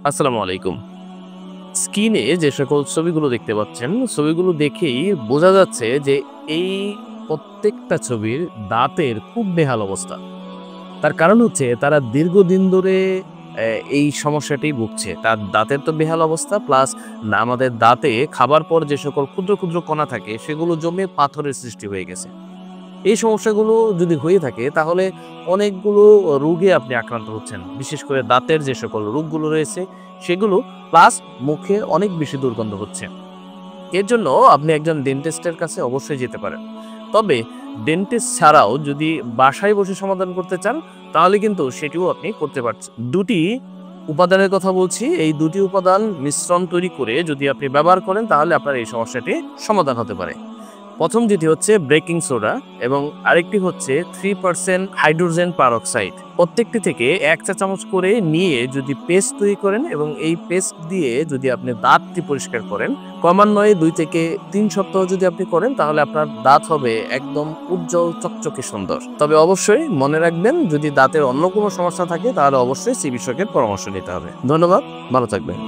আসসালামু আলাইকুম। স্ক্রিনে যে সকল ছবিগুলো দেখতে পাচ্ছেন, ছবিগুলো দেখেই বোঝা যাচ্ছে যে এই প্রত্যেকটা ছবির দাঁতের খুব বেহাল অবস্থা। তার কারণ হচ্ছে তারা দীর্ঘদিন ধরে এই সমস্যাটি ভুগছে। তার দাঁতের তো বেহাল অবস্থা প্লাস আমাদের দাঁতে খাবার পর যে সকল ক্ষুদ্র, ক্ষুদ্র কণা থাকে সেগুলো জমে পাথরের সৃষ্টি হয়ে গেছে। এই সমস্যাগুলো যদি হয়ে থাকে তাহলে অনেকগুলো রোগে আপনি আক্রান্ত হচ্ছেন। বিশেষ করে দাঁতের যে সকল রোগগুলো রয়েছে সেগুলো প্লাস মুখে অনেক বেশি দুর্গন্ধ হচ্ছে। এর জন্য আপনি একজন ডেন্টিস্টের কাছে অবশ্যই যেতে পারেন। তবে ডেন্টিস্ট ছাড়াও যদি বাসায় বসে সমাধান করতে চান তাহলে কিন্তু সেটিও আপনি করতে পারছেন। ২ টি উপাদানের কথা বলছি। এই ২ টি উপাদান মিশ্রণ তৈরি করে যদি আপনি ব্যবহার করেন তাহলে আপনার এই সমস্যাটি সমাধান হতে পারে। ১ম যেটি হচ্ছে বেকিং সোডা এবং আরেকটি হচ্ছে ৩% হাইড্রোজেন পারক্সাইড। প্রত্যেকটি থেকে ১ চা চামচ করে নিয়ে যদি পেস্ট তৈরি করেন এবং এই পেস্ট দিয়ে যদি আপনি দাঁতটি পরিষ্কার করেন, ক্রমান্বয়ে ২ থেকে ৩ সপ্তাহ যদি আপনি করেন তাহলে আপনার দাঁত হবে একদম উজ্জ্বল চকচকে সুন্দর। তবে অবশ্যই মনে রাখবেন যদি দাঁতের অন্য কোনো সমস্যা থাকে তাহলে অবশ্যই চিকিৎসকের পরামর্শ নিতে হবে। ধন্যবাদ, ভালো থাকবেন।